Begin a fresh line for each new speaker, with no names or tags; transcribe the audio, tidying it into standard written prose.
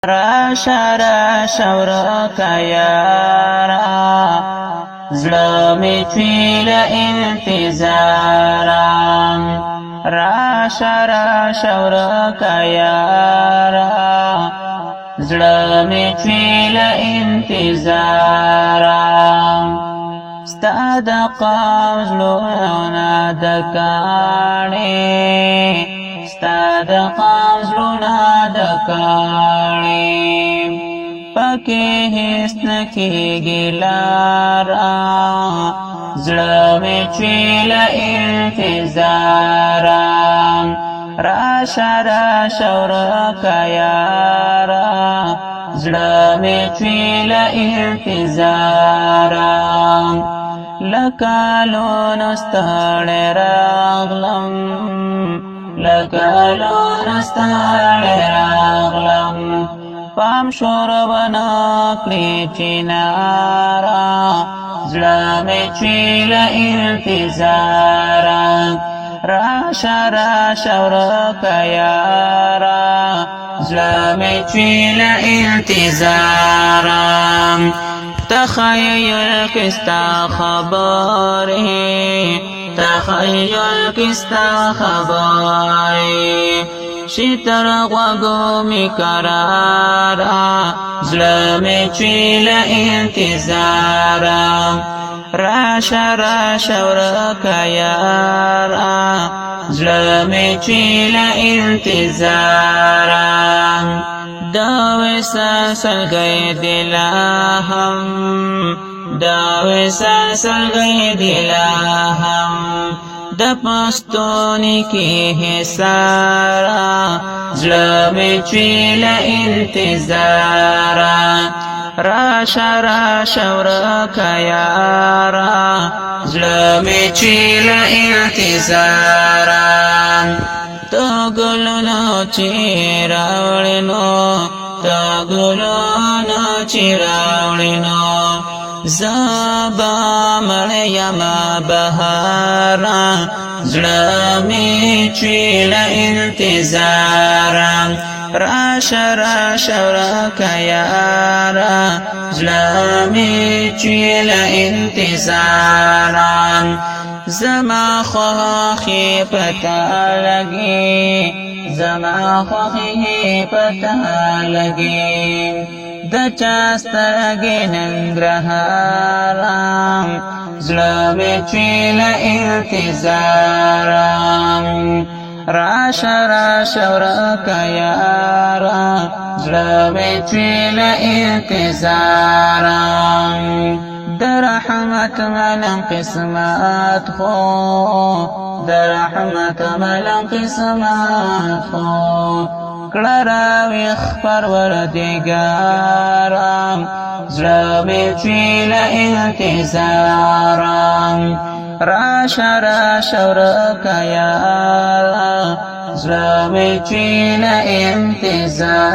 راشه راشه ورکه یاره زړه مې چوي له انتظاره راشه راشه ورکه یاره زړه مې چوي له انتظاره ستا د قام زړونه د کاڼې ستا د قام زړونه د کاڼې پکې هېڅ نه کېږي لاره زړه مې چوي له انتظاره راشه راشه ورکه یاره زړه مې چوي له انتظاره له کالونو ستړی راغلم له کالونو ستړی راغلم پام شوربه نه کړې چیناره زړه مې چوي له انتظاره راشه راشه ورکه یاره زړه مې چوي له انتظاره تخیل کې ستا خبرې تخیل کې ستا خبرې شي تر غوږو مې قراره زړه مې چوي له انتظاره راشه راشه ورکه یاره زړه مې چوي له انتظاره دا وصال سلګی دی لا هم دا وصال سلګی دی لا هم د پښتوني کې حصاره زړه مې چوي له انتظاره راشه راشه ورکه یاره زړه مې چوي له انتظاره تا ګلونه چې راوړې نو تا ګلونه چې راوړې نو زه به مړه یمه بهاره زړه مې چوي له انتظاره راشه راشه ورکه یاره زړه مې چوي له انتظاره زما خوښي پتا لګي زما خوښي پتا لګي د چا سترګې ننګرهاره زړه مې چوي له انتظاره راشه راشه ورکه یاره زړه مې چوي له انتظاره در رحمت ملم قسمت خو در رحمت ملم قسمت خو کړه راویښ پروردګاره زړه مې چوي له انتظاره راشه راشه ورکه یاره زړه مې چوي له انتظاره